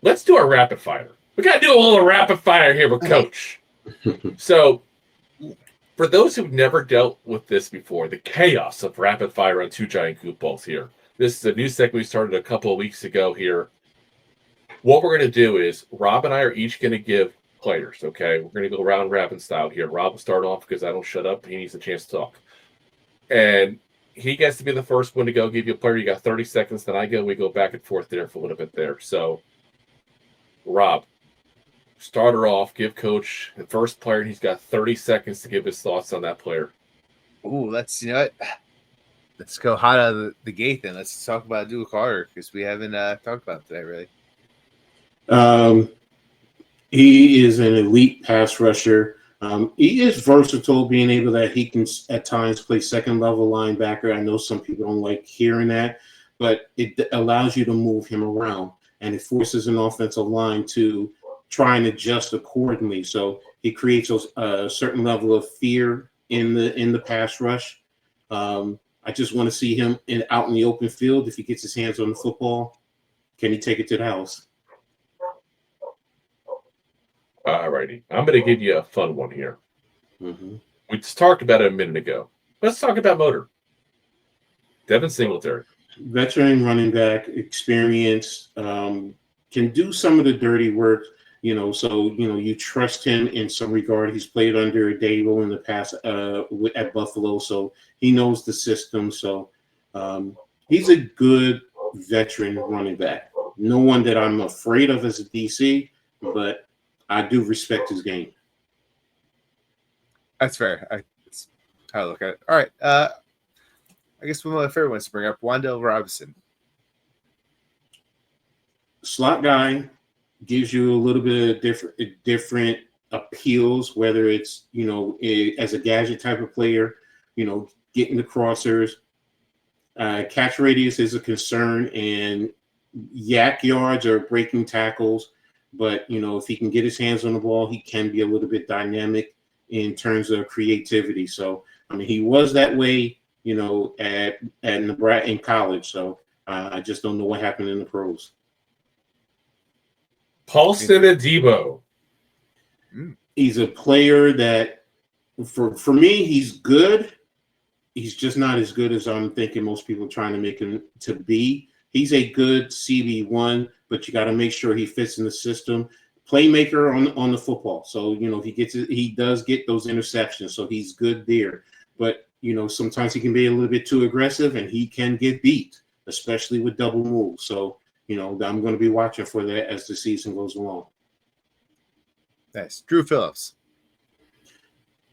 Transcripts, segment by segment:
let's do our rapid fire. We got to do a little rapid fire here with Coach. So, for those who've never dealt with this before, the chaos of rapid fire on two giant goofballs here. This is a new segment we started a couple of weeks ago here. What we're going to do is Rob and I are each going to give players, okay? We're going to go round robin style here. Rob will start off because I don't shut up. He needs a chance to talk. And he gets to be the first one to go give you a player. You got 30 seconds. Then I go. We go back and forth there for a little bit there. So, Rob, start her off. Give Coach the first player. He's got 30 seconds to give his thoughts on that player. Ooh, let's go hot out of the gate then. Let's talk about Abdul Carter because we haven't talked about it today, really. He is an elite pass rusher. He is versatile, being able that he can at times play second level linebacker. I know some people don't like hearing that, but it allows you to move him around, and it forces an offensive line to try and adjust accordingly. So he creates a certain level of fear in the pass rush. I just want to see him out in the open field. If he gets his hands on the football, can he take it to the house? All righty. I'm going to give you a fun one here. Mm-hmm. We just talked about it a minute ago. Let's talk about motor. Devin Singletary. Veteran running back, experience, can do some of the dirty work, so, you trust him in some regard. He's played under Adebo in the past at Buffalo, so he knows the system. So he's a good veteran running back. No one that I'm afraid of as a DC, but I do respect his game. That's fair. That's how I look at it. All right. I guess one of my favorite ones to bring up, Wan'Dale Robinson. Slot guy, gives you a little bit of different appeals, whether it's, as a gadget type of player, getting the crossers. Catch radius is a concern, and yak yards or breaking tackles. But, if he can get his hands on the ball, he can be a little bit dynamic in terms of creativity. So, he was that way, at Nebraska in college. So I just don't know what happened in the pros. Paulson Adebo. He's a player that, for me, he's good. He's just not as good as I'm thinking most people are trying to make him to be. He's a good CB1, but you got to make sure he fits in the system. Playmaker on the football. So, he does get those interceptions. So he's good there. But, sometimes he can be a little bit too aggressive and he can get beat, especially with double moves. So, I'm going to be watching for that as the season goes along. Nice. Dru Phillips.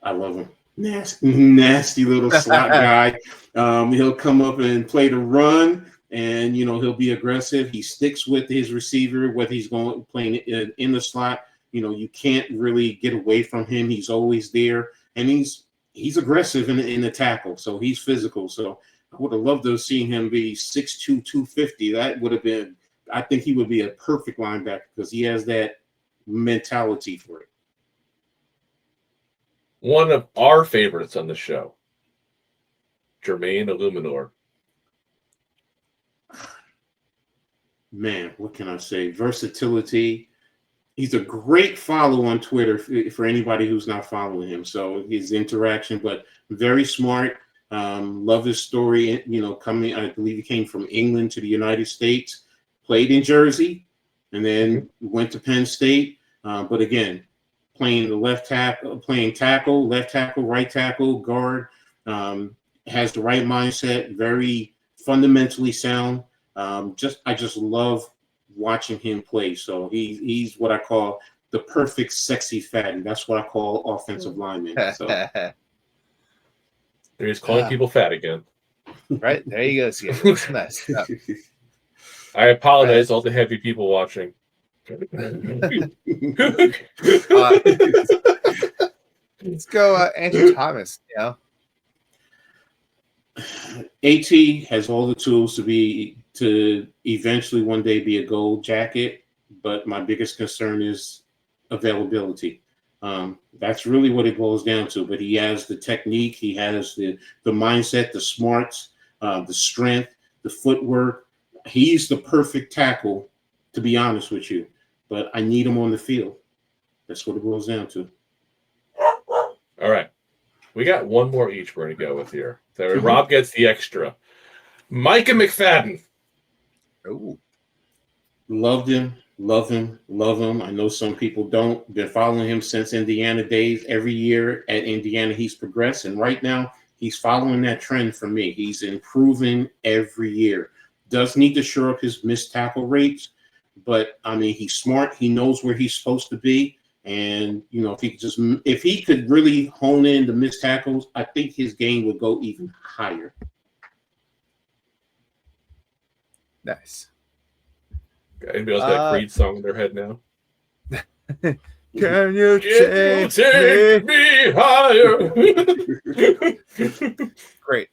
I love him. Nasty little slot guy. He'll come up and play the run, and he'll be aggressive. He sticks with his receiver, whether he's playing in the slot. You can't really get away from him. He's always there, and he's aggressive in the tackle. So he's physical. So I would have loved to have seen him be 6'2", 250. That would have been. I think he would be a perfect linebacker because he has that mentality for it. One of our favorites on the show, Jermaine Eluemunor. Man, what can I say? Versatility. He's a great follow on Twitter for anybody who's not following him. So his interaction, but very smart. Love his story. Coming, I believe he came from England to the United States, played in Jersey, and then went to Penn State. But again, playing the left tackle, right tackle, guard, has the right mindset, very fundamentally sound. I just love watching him play. So he's what I call the perfect sexy fatty. That's what I call offensive lineman. So he's calling people fat again. Right, there you go. It's nice. I apologize to all the heavy people watching. Let's go Andrew Thomas. AT has all the tools to eventually one day be a gold jacket, but my biggest concern is availability. That's really what it boils down to. But he has the technique, he has the mindset, the smarts, the strength, the footwork. He's the perfect tackle, to be honest with you. but I need him on the field. That's what it boils down to. All right. We got one more each we're going to go with here. So Rob gets the extra. Micah McFadden. Oh, Loved him, love him, love him. I know some people don't. Been following him since Indiana days. Every year at Indiana, he's progressed. And right now, he's following that trend for me. He's improving every year. Does need to shore up his missed tackle rates. But, I mean, he's smart. He knows where he's supposed to be. And, you know, if he could really hone in the missed tackles, I think his game would go even higher. nice. Anybody else got a Creed song in their head now? Can you take me higher? Great.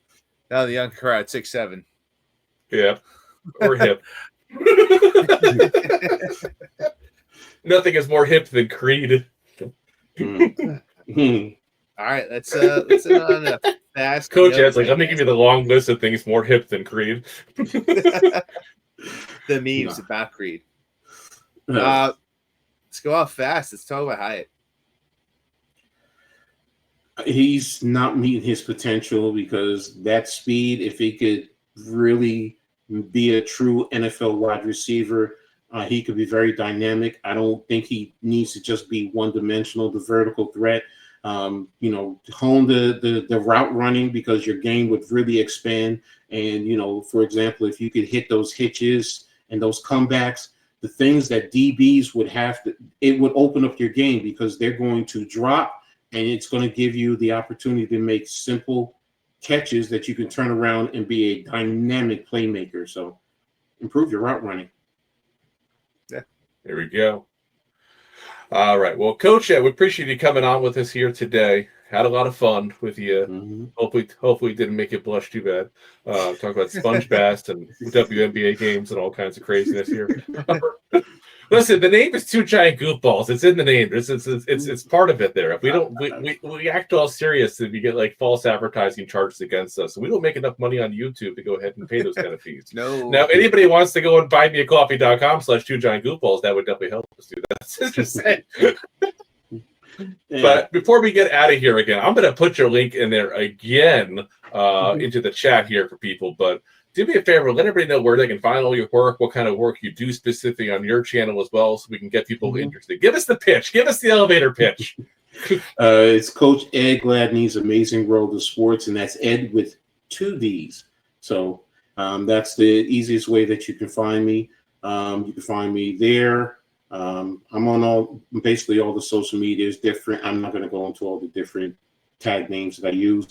Now the young crowd, 6'7". Yeah. Or hip. Nothing is more hip than Creed. All right, let's end on a fast. Coach Edd's like, let me give you the long list of things more hip than Creed. The memes about Creed. Let's go off fast. Let's talk about Hyatt. He's not meeting his potential because that speed, if he could really be a true NFL wide receiver, he could be very dynamic. I don't think he needs to just be one-dimensional, the vertical threat. Hone the route running because your game would really expand. And, for example, if you could hit those hitches and those comebacks, the things that DBs would it would open up your game because they're going to drop and it's going to give you the opportunity to make simple catches that you can turn around and be a dynamic playmaker. So improve your route running. Yeah. There we go. All right. Well, Coach Edd, we appreciate you coming on with us here today. Had a lot of fun with you. Mm-hmm. Hopefully didn't make you blush too bad. Talk about sponge bass and WNBA games and all kinds of craziness here. Listen, the name is Two Giant Goofballs. It's in the name. It's part of it there. If we don't, we act all serious and we get like false advertising charges against us. So we don't make enough money on YouTube to go ahead and pay those kind of fees. No. Now, if anybody wants to go and buymeacoffee.com/2giantgoofballs, that would definitely help us do that. Just saying. Yeah. But before we get out of here again, I'm going to put your link in there again into the chat here for people. But do me a favor, let everybody know where they can find all your work, what kind of work you do specifically on your channel as well, so we can get people interested. Give us the pitch. Give us the elevator pitch. It's Coach Edd Gladney's Amazing World of Sports, and that's Ed with 2 Ds. So that's the easiest way that you can find me. You can find me there. I'm on basically all the social media is different. I'm not going to go into all the different tag names that I use.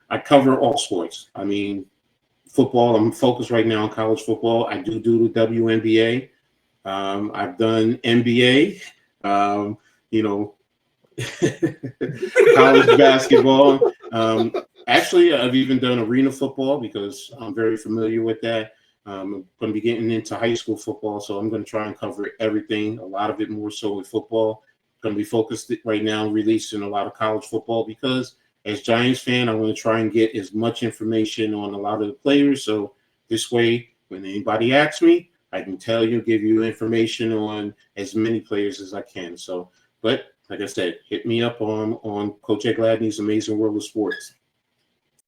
I cover all sports. I mean, football, I'm focused right now on college football. I do the WNBA. I've done NBA, college basketball. Actually, I've even done arena football because I'm very familiar with that. I'm going to be getting into high school football, so I'm going to try and cover everything, a lot of it more so with football. Going to be focused right now releasing a lot of college football because as Giants fan, I want to try and get as much information on a lot of the players. So this way, when anybody asks me, I can tell you, give you information on as many players as I can. So, but like I said, hit me up on Coach Edd Gladney's Amazing World of Sports.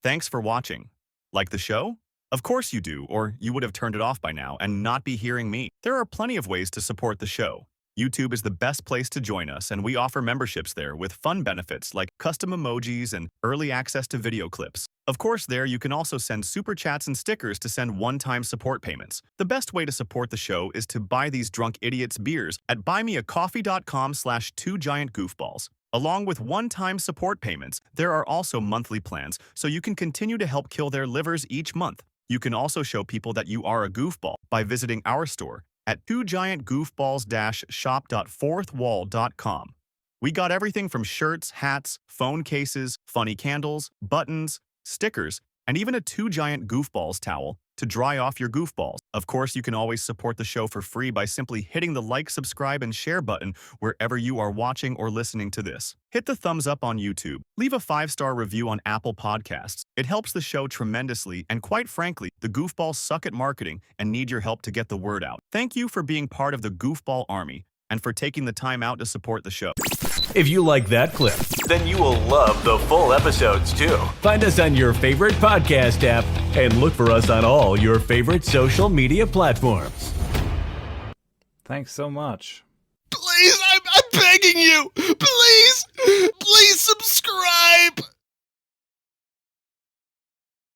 Thanks for watching. Like the show? Of course you do, or you would have turned it off by now and not be hearing me. There are plenty of ways to support the show. YouTube is the best place to join us, and we offer memberships there with fun benefits like custom emojis and early access to video clips. Of course, there you can also send super chats and stickers to send one-time support payments. The best way to support the show is to buy these drunk idiots beers at buymeacoffee.com/2giantgoofballs. Along with one-time support payments, there are also monthly plans, so you can continue to help kill their livers each month. You can also show people that you are a goofball by visiting our store at 2giantgoofballs-shop.fourthwall.com. We got everything from shirts, hats, phone cases, funny candles, buttons, stickers, and even a 2 Giant Goofballs towel to dry off your goofballs. Of course, you can always support the show for free by simply hitting the like, subscribe, and share button wherever you are watching or listening to this. Hit the thumbs up on YouTube. Leave a 5-star review on Apple Podcasts. It helps the show tremendously, and quite frankly, the Goofballs suck at marketing and need your help to get the word out. Thank you for being part of the Goofball Army. and for taking the time out to support the show. If you like that clip, then you will love the full episodes too. Find us on your favorite podcast app and look for us on all your favorite social media platforms. Thanks so much. Please, I'm begging you.